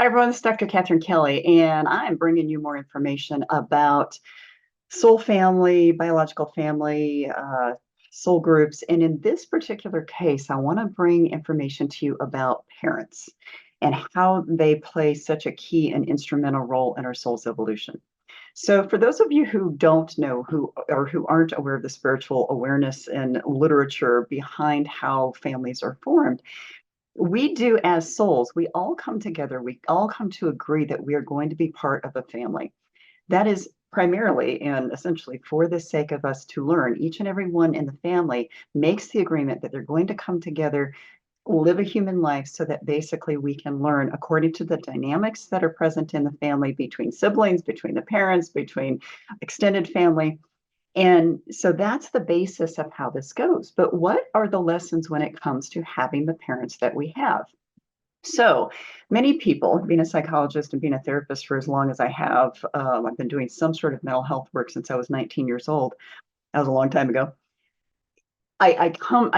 Hi, everyone. This is Dr. Katherine Kelly, and I'm bringing you more information about soul family, biological family, soul groups. And in this particular case, I want to bring information to you about parents and how they play such a key and instrumental role in our soul's evolution. So, for those of you who don't know who aren't aware of the spiritual awareness and literature behind how families are formed, we do as souls, we all come together, we all come to agree that we are going to be part of a family. That is primarily and essentially for the sake of us to learn. Each and every one in the family makes the agreement that they're going to come together, live a human life so that basically we can learn according to the dynamics that are present in the family between siblings, between the parents, between extended family. And so that's the basis of how this goes. But what are the lessons when it comes to having the parents that we have? So many people, being a psychologist and being a therapist for as long as I have, I've been doing some sort of mental health work since I was 19 years old. That was a long time ago. I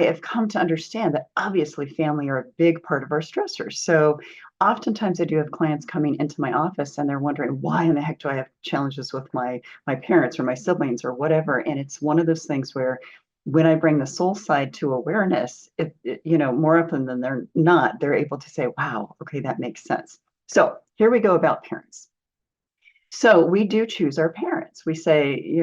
have come to understand that obviously family are a big part of our stressors. So oftentimes I do have clients coming into my office and they're wondering why in the heck do I have challenges with my parents or my siblings or whatever. And it's one of those things where when I bring the soul side to awareness, more often than they're not, they're able to say, wow, okay, that makes sense. So here we go about parents. So we do choose our parents. We say,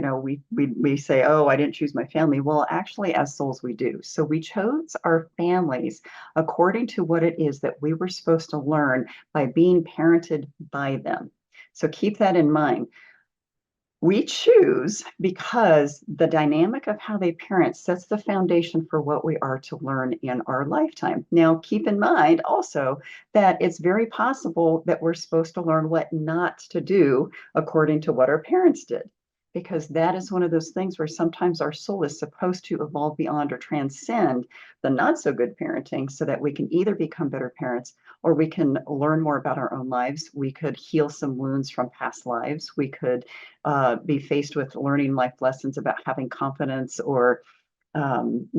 we say, oh, I didn't choose my family. Well, actually, as souls, we do. So we chose our families according to what it is that we were supposed to learn by being parented by them. So keep that in mind. We choose because the dynamic of how they parent sets the foundation for what we are to learn in our lifetime. Now, keep in mind also that it's very possible that we're supposed to learn what not to do according to what our parents did, because that is one of those things where sometimes our soul is supposed to evolve beyond or transcend the not so good parenting so that we can either become better parents or we can learn more about our own lives. We could heal some wounds from past lives. We could be faced with learning life lessons about having confidence or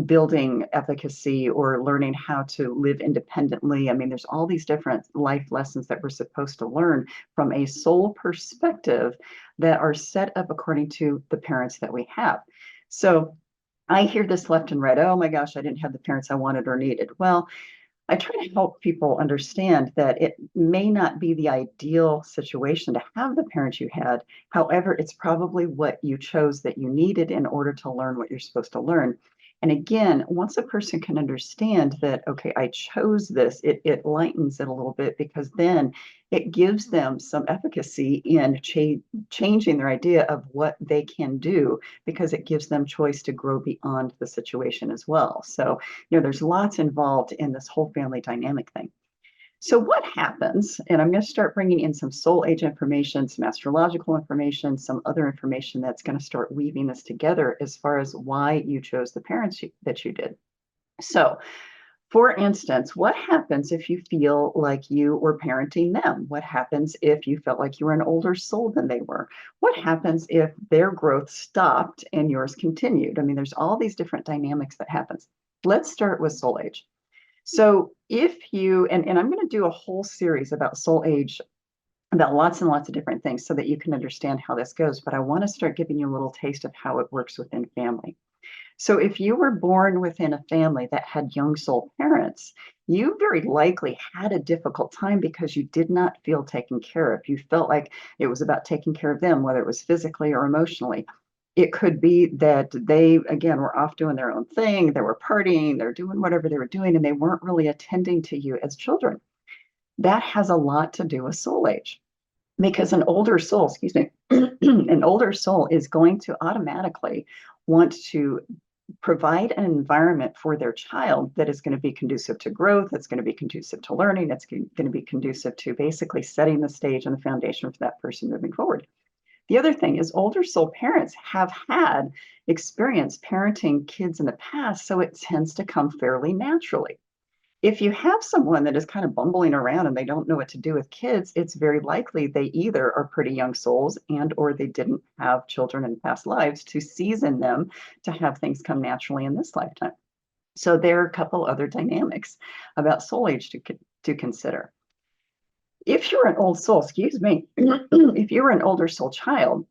building efficacy or learning how to live independently. I mean, there's all these different life lessons that we're supposed to learn from a soul perspective that are set up according to the parents that we have. So I hear this left and right. Oh my gosh, I didn't have the parents I wanted or needed. Well, I try to help people understand that it may not be the ideal situation to have the parents you had. However, it's probably what you chose that you needed in order to learn what you're supposed to learn. And again, once a person can understand that, okay, I chose this, it lightens it a little bit because then it gives them some efficacy in changing their idea of what they can do because it gives them choice to grow beyond the situation as well. So there's lots involved in this whole family dynamic thing. So what happens, and I'm going to start bringing in some soul age information, some astrological information, some other information that's going to start weaving this together as far as why you chose the parents that you did. So for instance, what happens if you feel like you were parenting them? What happens if you felt like you were an older soul than they were? What happens if their growth stopped and yours continued? I mean, there's all these different dynamics that happens. Let's start with soul age. So if you, and I'm going to do a whole series about soul age, about lots and lots of different things so that you can understand how this goes, but I want to start giving you a little taste of how it works within family. So if you were born within a family that had young soul parents, you very likely had a difficult time because you did not feel taken care of. You felt like it was about taking care of them, whether it was physically or emotionally. It could be that they, again, were off doing their own thing. They were partying, they're doing whatever they were doing, and they weren't really attending to you as children. That has a lot to do with soul age because an older soul, excuse me, an older soul is going to automatically want to provide an environment for their child that is going to be conducive to growth, that's going to be conducive to learning, that's going to be conducive to basically setting the stage and the foundation for that person moving forward. The other thing is older soul parents have had experience parenting kids in the past, so it tends to come fairly naturally. If you have someone that is kind of bumbling around and they don't know what to do with kids, it's very likely they either are pretty young souls and or they didn't have children in past lives to season them to have things come naturally in this lifetime. So there are a couple other dynamics about soul age to consider. If you're an old soul, excuse me, if you were an older soul child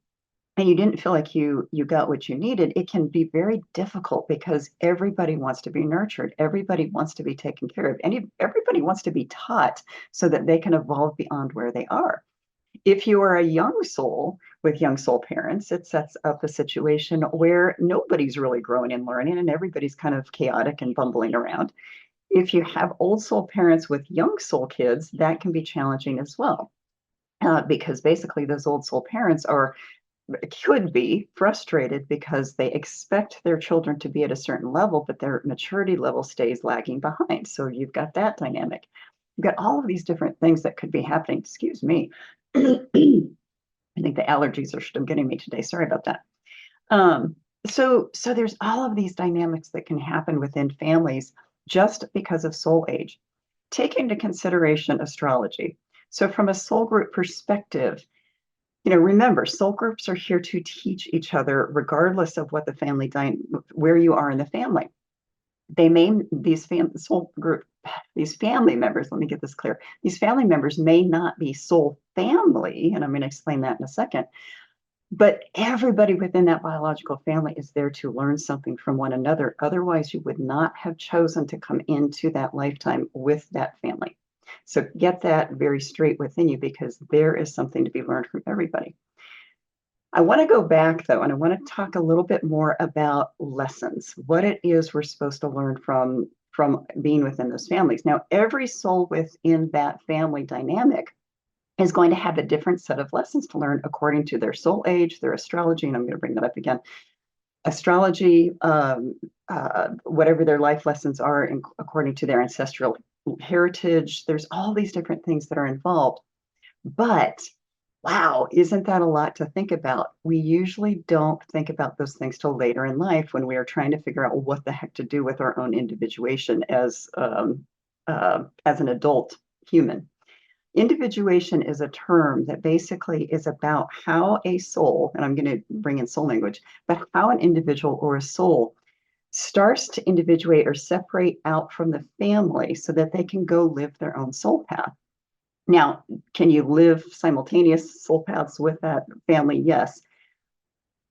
and you didn't feel like you got what you needed, it can be very difficult because everybody wants to be nurtured. Everybody wants to be taken care of. And everybody wants to be taught so that they can evolve beyond where they are. If you are a young soul with young soul parents, it sets up a situation where nobody's really growing and learning and everybody's kind of chaotic and bumbling around. If you have old soul parents with young soul kids, that can be challenging as well. Because basically those old soul parents could be frustrated because they expect their children to be at a certain level, but their maturity level stays lagging behind. So you've got that dynamic. You've got all of these different things that could be happening. Excuse me. I think the allergies are still getting me today. Sorry about that. Um, so there's all of these dynamics that can happen within families just because of soul age. Take into consideration astrology. So from a soul group perspective, remember, soul groups are here to teach each other, regardless of what the family where you are in the family. Soul group, these family members. Let me get this clear. These family members may not be soul family, and I'm going to explain that in a second. But everybody within that biological family is there to learn something from one another. Otherwise, you would not have chosen to come into that lifetime with that family. So get that very straight within you because there is something to be learned from everybody. I want to go back though, and I want to talk a little bit more about lessons, what it is we're supposed to learn from being within those families. Now, every soul within that family dynamic is going to have a different set of lessons to learn according to their soul age, their astrology, and I'm going to bring that up again. Astrology, whatever their life lessons are, according to their ancestral heritage. There's all these different things that are involved. But wow, isn't that a lot to think about? We usually don't think about those things till later in life when we are trying to figure out what the heck to do with our own individuation as an adult human. Individuation is a term that basically is about how a soul, and I'm going to bring in soul language, but how an individual or a soul starts to individuate or separate out from the family so that they can go live their own soul path. Now, can you live simultaneous soul paths with that family? Yes.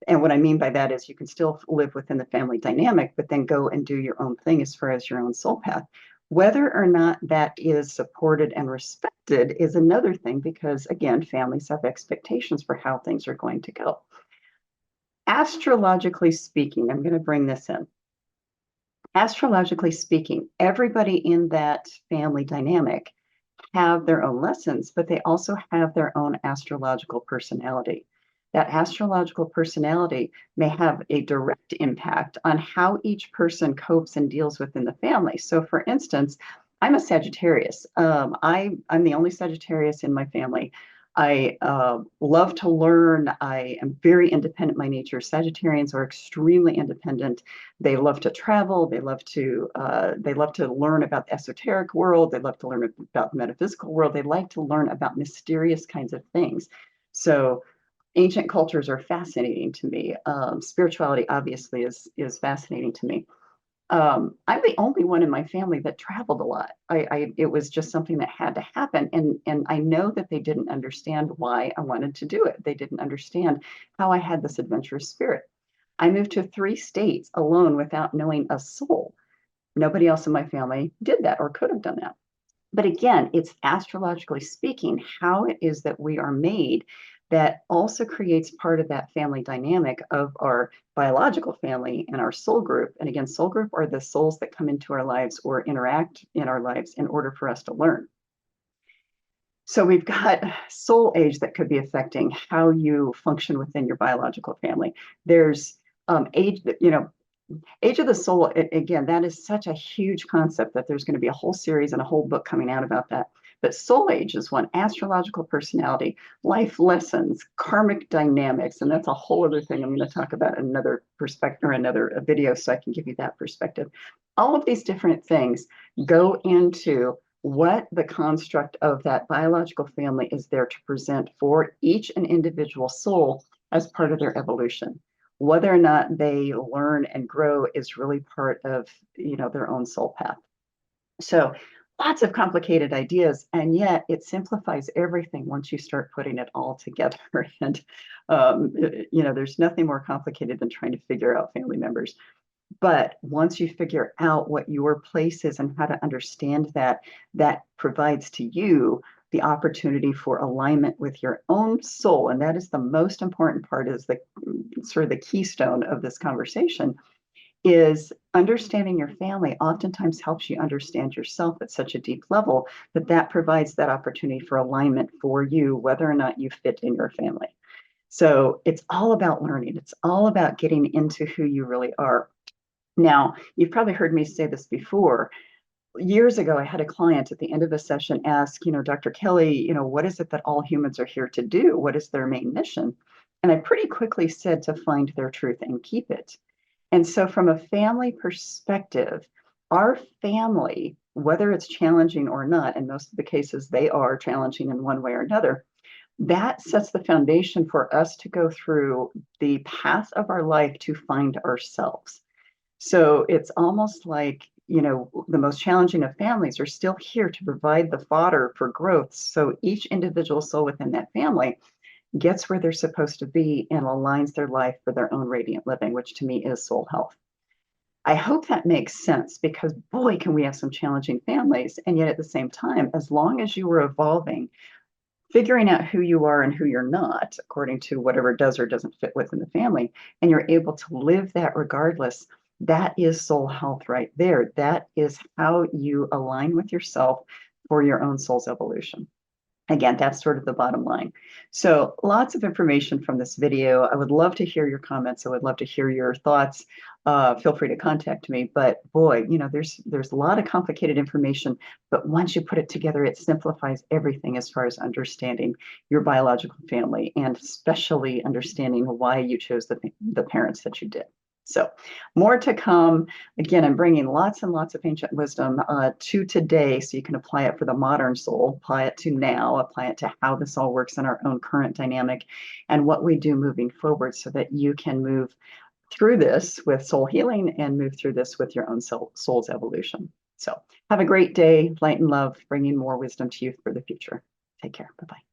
And what I mean by that is you can still live within the family dynamic, but then go and do your own thing as far as your own soul path. Whether or not that is supported and respected is another thing because, again, families have expectations for how things are going to go. Astrologically speaking, I'm going to bring this in. Astrologically speaking, everybody in that family dynamic have their own lessons, but they also have their own astrological personality. That astrological personality may have a direct impact on how each person copes and deals within the family. So, for instance, I'm a Sagittarius. I'm the only Sagittarius in my family. I love to learn. I am very independent by nature. Sagittarians are extremely independent. They love to travel. They love to learn about the esoteric world. They love to learn about the metaphysical world. They like to learn about mysterious kinds of things. So ancient cultures are fascinating to me. Spirituality obviously is fascinating to me. I'm the only one in my family that traveled a lot. It was just something that had to happen, and I know that they didn't understand why I wanted to do it. They didn't understand how I had this adventurous spirit. I moved to 3 states alone without knowing a soul. Nobody else in my family did that or could have done that. But again, it's astrologically speaking how it is that we are made that also creates part of that family dynamic of our biological family and our soul group. And again, soul group are the souls that come into our lives or interact in our lives in order for us to learn. So we've got soul age that could be affecting how you function within your biological family. There's age that, age of the soul, again, that is such a huge concept that there's going to be a whole series and a whole book coming out about that. But soul age is one, astrological personality, life lessons, karmic dynamics, and that's a whole other thing I'm going to talk about in another perspective or another video so I can give you that perspective. All of these different things go into what the construct of that biological family is there to present for each and individual soul as part of their evolution. Whether or not they learn and grow is really part of their own soul path. So lots of complicated ideas, and yet it simplifies everything once you start putting it all together. And there's nothing more complicated than trying to figure out family members. But once you figure out what your place is and how to understand that, that provides to you the opportunity for alignment with your own soul. And that is the most important part, is the sort of the keystone of this conversation, is understanding your family oftentimes helps you understand yourself at such a deep level that that provides that opportunity for alignment for you, whether or not you fit in your family. So it's all about learning. It's all about getting into who you really are. Now, you've probably heard me say this before. Years ago, I had a client at the end of a session ask, Dr. Kelly, what is it that all humans are here to do? What is their main mission? And I pretty quickly said to find their truth and keep it. And so, from a family perspective, our family, whether it's challenging or not, in most of the cases, they are challenging in one way or another, that sets the foundation for us to go through the path of our life to find ourselves. So it's almost like, the most challenging of families are still here to provide the fodder for growth. So each individual soul within that family gets where they're supposed to be and aligns their life for their own radiant living, which to me is soul health. I hope that makes sense, because boy, can we have some challenging families. And yet at the same time, as long as you are evolving, figuring out who you are and who you're not, according to whatever does or doesn't fit within the family, and you're able to live that regardless, that is soul health right there. That is how you align with yourself for your own soul's evolution. Again, that's sort of the bottom line. So lots of information from this video. I would love to hear your comments. I would love to hear your thoughts. Feel free to contact me. But boy, there's a lot of complicated information, but once you put it together, it simplifies everything as far as understanding your biological family, and especially understanding why you chose the parents that you did. So more to come. Again, I'm bringing lots and lots of ancient wisdom to today, so you can apply it for the modern soul, apply it to now, apply it to how this all works in our own current dynamic, and what we do moving forward, so that you can move through this with soul healing and move through this with your own soul's evolution. So have a great day. Light and love, bringing more wisdom to you for the future. Take care. Bye-bye.